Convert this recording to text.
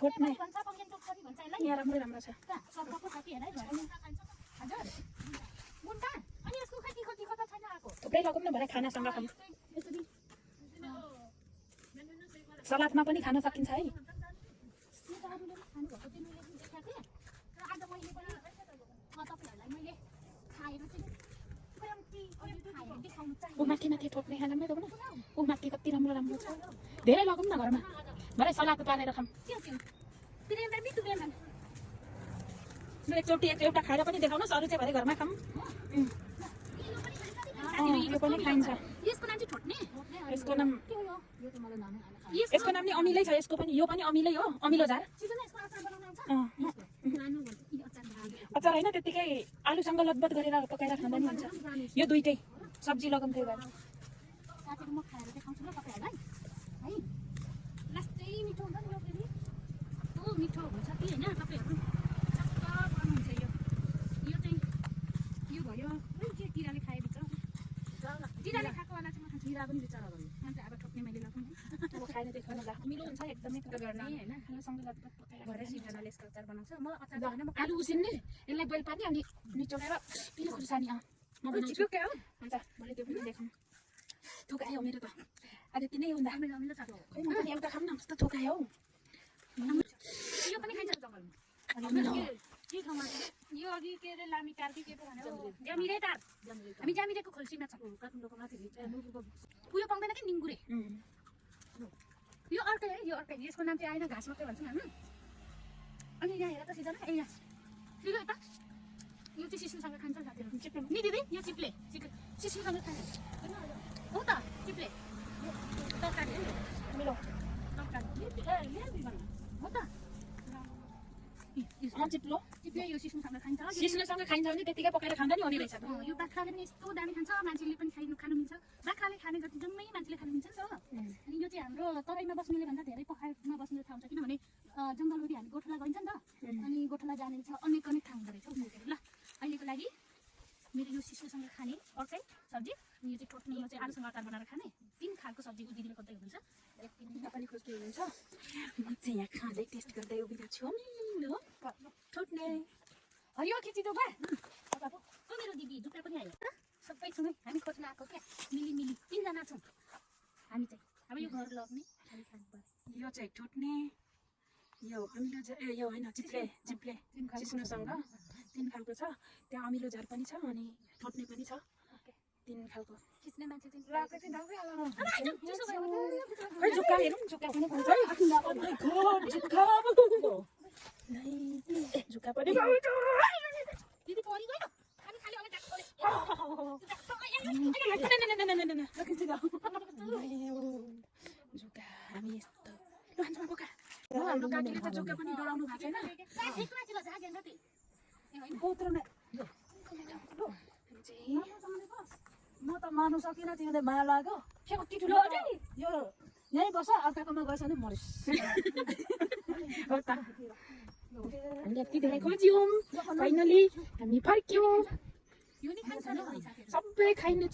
ठोट्ने यहाँ राम्रो राम्रो छ थुप्रै लगाउँ न भरे खानासँग खाऊँ सलादमा पनि खान सकिन्छ है ऊ माथि माथि ठोक्ने खानामै लगाउँ न ऊ माथि कति राम्रो राम्रो छ धेरै लगाउँ न घरमा भरे सलाद पारेर खाऊँ एकचोटि एउटा खाएर पनि देखाउनुहोस् अरू चाहिँ भरे घरमा खाऊँ यो पनि खाइन्छ यसको नाम नि अमिलै छ यसको पनि यो पनि अमिलै हो अमिलो झार अचार होइन त्यतिकै आलुसँग लतबत गरेर पकाएर खाँदा नि हुन्छ यो दुईटै सब्जी लगाउँथ्यो घर मिठो हुन्छ कि होइन तपाईँहरू चक्क गर्नुहुन्छ यो चाहिँ यो भयो किराले खाएभित्र किराले खाएको वाला चाहिँ म खान्छु किरा पनि बिचरा भयो अन्त अब ठोक्ने मैले लगाउँ अब खाएर देखाउनु ला मिलो हुन्छ एकदमै गर्ने होइन खानासँग लतबत पकाएर घरै सिजनाले यसको अचार बनाउँछ म अचार होइन म आलु उसिन्ने यसलाई बोइल पार्ने अनि निचोडेर पिरो खुर्सानी म बनाउँछु क्या हो हुन्छ मैले त्यो पनि देखाउँ थोकायो मेरो त आज तिनै हुँदा अमिलो छ खै म पनि एउटा खाऊँ न कस्तो थोकायो हौ यो पनि खाइन्छ जङ्गलमा के ठाउँमा यो अघि के अरे लामी कार्की के पो भन्यो ज्यामिरे तार हामी ज्यामिरेको खोल्सीमा छ काठमाडौँको माथि उयो पाउँदैन कि निङ्गुरे यो अर्कै है यो अर्कै यसको नाम चाहिँ आएन घाँस मात्रै भन्छौँ हामी अनि यहाँ हेर त सिधै ए यहाँ सिधै यता यो चाहिँ सिस्नुसँग खान्छ साथीहरू नि दिदी यो चिप्ले सिस्नुसँग खान्छ हो त चिप्ले तरकारी मिलो तरकारी हो त चिप्लो यो सिस्नुसँग खान्छ सिस्नुसँग खाइन्छ भने त्यतिकै पकाएर खाँदा नि हुने रहेछ यो बाख्राले पनि यस्तो दामी खान्छ मान्छेले पनि खानु मिल्छ बाख्राले खाने जति जम्मै मान्छेले खानु मिल्छ नि त अनि यो चाहिँ हाम्रो तराईमा बस्नेले भन्दा धेरै पखारमा बस्नेले थाहा हुन्छ किनभने जङ्गल वरि हामी गोठला गइन्छ नि त अनि गोठला जाने छ अनेक अनेक ठाउँ हुँदो रहेछ ल अहिलेको लागि मेरो यो सिस्नुसँग खाने अर्कै सब्जी अनि यो चाहिँ ठोट्ने यो चाहिँ आलुसँग अचार बनाएर खाने 3 खालको सब्जी दिदीले खोज्दै हुनुहुन्छ पनि खोज्दै हुनुहुन्छ म चाहिँ यहाँ खाँदै टेस्ट गर्दै उभिएको छु ठोट्ने हरियो खिचिदो बा को मेरो दिदी जुका पनि आयो सबै छौँ है हामी खोज्न आएको क्या मिली 3 जना छौँ हामी चाहिँ अब यो घर लग्ने खाली खानु पर्यो यो चाहिँ ठोट्ने यो अमिलो यो होइन चिप्ले सिस्नुसँग 3 खालको छ त्यहाँ अमिलो झार पनि छ अनि ठोट्ने पनि छ 3 खालको खिच्ने मान्छे चाहिँ लाके चाहिँ दाउकै आला खै जुका हेरौँ जुका पनि पाउँछ जुका जुका पनि पाउँछ दिदी परि गयो हामी खाली अगाडि जुका हामी यस्तो ल हान्छौँ बोका हाम्रो काकीले त जुका पनि डराउनु भएको छैन म त मार्नु सकिनँ तिमीले माया लाग्यो कति ठुलो यो यहीँ बस अर्काकोमा गएछ भने मरिस हामीले यति धेरै खोज्यौँ फाइनली हामी फर्क्यौँ सबै खाइने